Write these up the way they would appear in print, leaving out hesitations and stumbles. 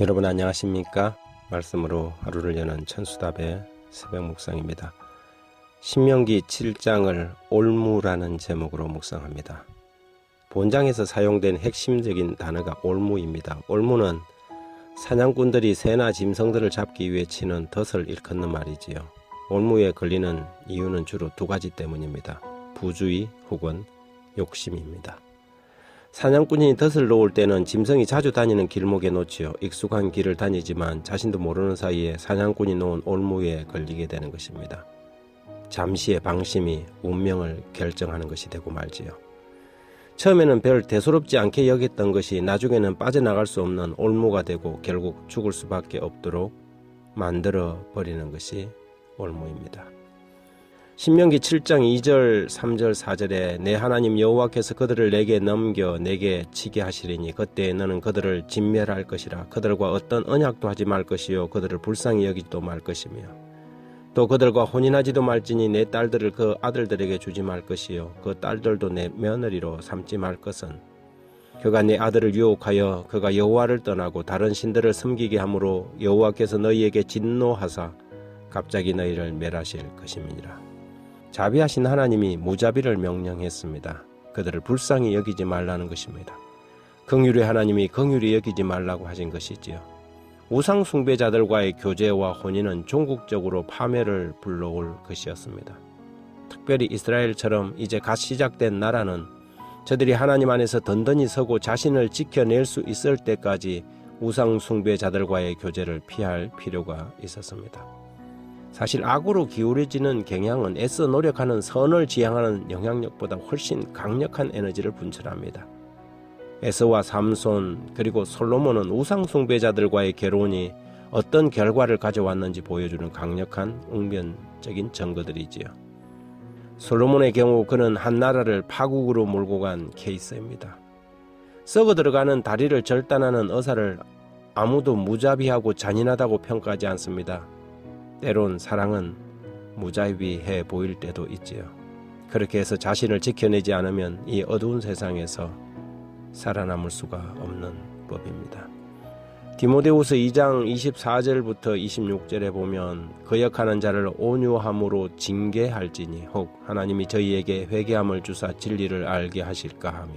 여러분 안녕하십니까? 말씀으로 하루를 여는 천수답의 새벽 묵상입니다. 신명기 7장을 올무라는 제목으로 묵상합니다. 본장에서 사용된 핵심적인 단어가 올무입니다. 올무는 사냥꾼들이 새나 짐승들을 잡기 위해 치는 덫을 일컫는 말이지요. 올무에 걸리는 이유는 주로 두 가지 때문입니다. 부주의 혹은 욕심입니다. 사냥꾼이 덫을 놓을 때는 짐승이 자주 다니는 길목에 놓지요. 익숙한 길을 다니지만 자신도 모르는 사이에 사냥꾼이 놓은 올무에 걸리게 되는 것입니다. 잠시의 방심이 운명을 결정하는 것이 되고 말지요. 처음에는 별 대수롭지 않게 여겼던 것이 나중에는 빠져나갈 수 없는 올무가 되고 결국 죽을 수밖에 없도록 만들어 버리는 것이 올무입니다. 신명기 7장 2절 3절 4절에 내 하나님 여호와께서 그들을 내게 넘겨 내게 치게 하시리니 그때 너는 그들을 진멸할 것이라. 그들과 어떤 언약도 하지 말 것이요 그들을 불쌍히 여기지도 말 것이며 또 그들과 혼인하지도 말지니 내 딸들을 그 아들들에게 주지 말 것이요 그 딸들도 내 며느리로 삼지 말 것은 그가 내 아들을 유혹하여 그가 여호와를 떠나고 다른 신들을 섬기게 하므로 여호와께서 너희에게 진노하사 갑자기 너희를 멸하실 것임이니라. 자비하신 하나님이 무자비를 명령했습니다. 그들을 불쌍히 여기지 말라는 것입니다. 긍휼의 하나님이 긍휼히 여기지 말라고 하신 것이지요. 우상 숭배자들과의 교제와 혼인은 종국적으로 파멸을 불러올 것이었습니다. 특별히 이스라엘처럼 이제 갓 시작된 나라는 저들이 하나님 안에서 든든히 서고 자신을 지켜낼 수 있을 때까지 우상 숭배자들과의 교제를 피할 필요가 있었습니다. 사실 악으로 기울어지는 경향은 애써 노력하는 선을 지향하는 영향력보다 훨씬 강력한 에너지를 분출합니다. 에서와 삼손 그리고 솔로몬은 우상 숭배자들과의 결혼이 어떤 결과를 가져왔는지 보여주는 강력한 웅변적인 증거들이지요. 솔로몬의 경우 그는 한 나라를 파국으로 몰고 간 케이스입니다. 썩어 들어가는 다리를 절단하는 의사를 아무도 무자비하고 잔인하다고 평가하지 않습니다. 때론 사랑은 무자비해 보일 때도 있지요. 그렇게 해서 자신을 지켜내지 않으면 이 어두운 세상에서 살아남을 수가 없는 법입니다. 디모데후서 2장 24절부터 26절에 보면 거역하는 자를 온유함으로 징계할지니 혹 하나님이 저희에게 회개함을 주사 진리를 알게 하실까 하며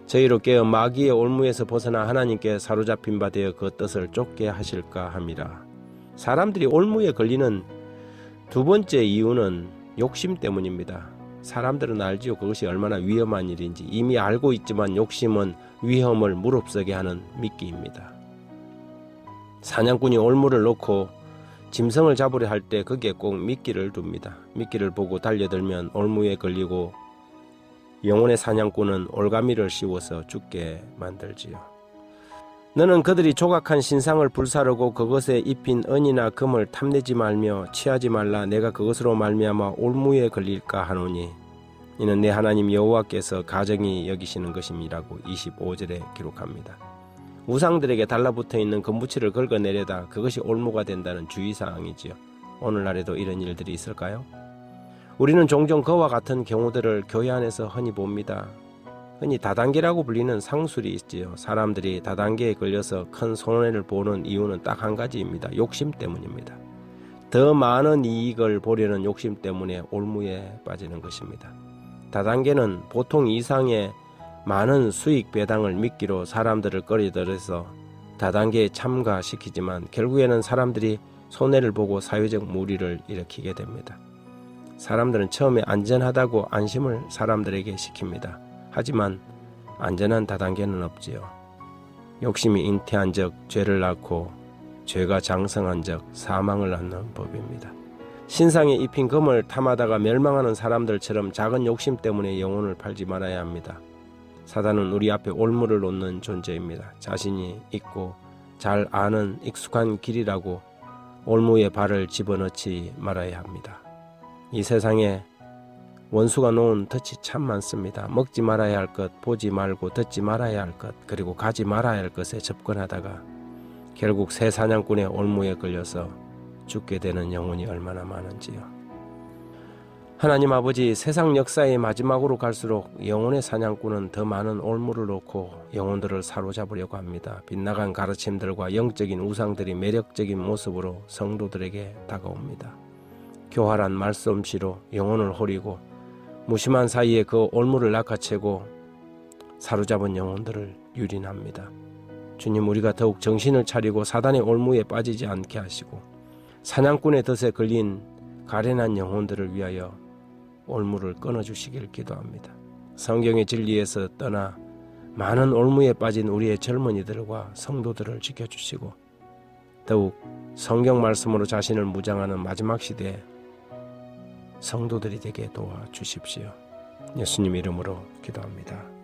저희로 깨어 마귀의 올무에서 벗어나 하나님께 사로잡힌 바 되어 그 뜻을 쫓게 하실까 함이라. 사람들이 올무에 걸리는 두 번째 이유는 욕심 때문입니다. 사람들은 알지요. 그것이 얼마나 위험한 일인지. 이미 알고 있지만 욕심은 위험을 무릅쓰게 하는 미끼입니다. 사냥꾼이 올무를 놓고 짐승을 잡으려 할 때 거기에 꼭 미끼를 둡니다. 미끼를 보고 달려들면 올무에 걸리고 영혼의 사냥꾼은 올가미를 씌워서 죽게 만들지요. 너는 그들이 조각한 신상을 불사르고 그것에 입힌 은이나 금을 탐내지 말며 취하지 말라. 내가 그것으로 말미암아 올무에 걸릴까 하노니 이는 내 하나님 여호와께서 가정히 여기시는 것임이라고 25절에 기록합니다. 우상들에게 달라붙어 있는 금부치를 긁어내려다 그것이 올무가 된다는 주의사항이지요. 오늘날에도 이런 일들이 있을까요? 우리는 종종 그와 같은 경우들을 교회 안에서 흔히 봅니다. 흔히 다단계라고 불리는 상술이 있지요. 사람들이 다단계에 걸려서 큰 손해를 보는 이유는 딱 한 가지입니다. 욕심 때문입니다. 더 많은 이익을 보려는 욕심 때문에 올무에 빠지는 것입니다. 다단계는 보통 이상의 많은 수익 배당을 미끼로 사람들을 끌어들여서 다단계에 참가시키지만 결국에는 사람들이 손해를 보고 사회적 무리를 일으키게 됩니다. 사람들은 처음에 안전하다고 안심을 사람들에게 시킵니다. 하지만 안전한 다단계는 없지요. 욕심이 잉태한 적 죄를 낳고 죄가 장성한 적 사망을 낳는 법입니다. 신상에 입힌 금을 탐하다가 멸망하는 사람들처럼 작은 욕심 때문에 영혼을 팔지 말아야 합니다. 사단은 우리 앞에 올무를 놓는 존재입니다. 자신이 있고 잘 아는 익숙한 길이라고 올무에 발을 집어넣지 말아야 합니다. 이 세상에 원수가 놓은 덫이 참 많습니다. 먹지 말아야 할 것, 보지 말고 듣지 말아야 할 것, 그리고 가지 말아야 할 것에 접근하다가 결국 새 사냥꾼의 올무에 걸려서 죽게 되는 영혼이 얼마나 많은지요. 하나님 아버지, 세상 역사의 마지막으로 갈수록 영혼의 사냥꾼은 더 많은 올무를 놓고 영혼들을 사로잡으려고 합니다. 빗나간 가르침들과 영적인 우상들이 매력적인 모습으로 성도들에게 다가옵니다. 교활한 말솜씨로 영혼을 호리고 무심한 사이에 그 올무를 낚아채고 사로잡은 영혼들을 유린합니다. 주님, 우리가 더욱 정신을 차리고 사단의 올무에 빠지지 않게 하시고 사냥꾼의 덫에 걸린 가련한 영혼들을 위하여 올무를 끊어주시길 기도합니다. 성경의 진리에서 떠나 많은 올무에 빠진 우리의 젊은이들과 성도들을 지켜주시고 더욱 성경 말씀으로 자신을 무장하는 마지막 시대에 성도들이 되게 도와주십시오. 예수님 이름으로 기도합니다.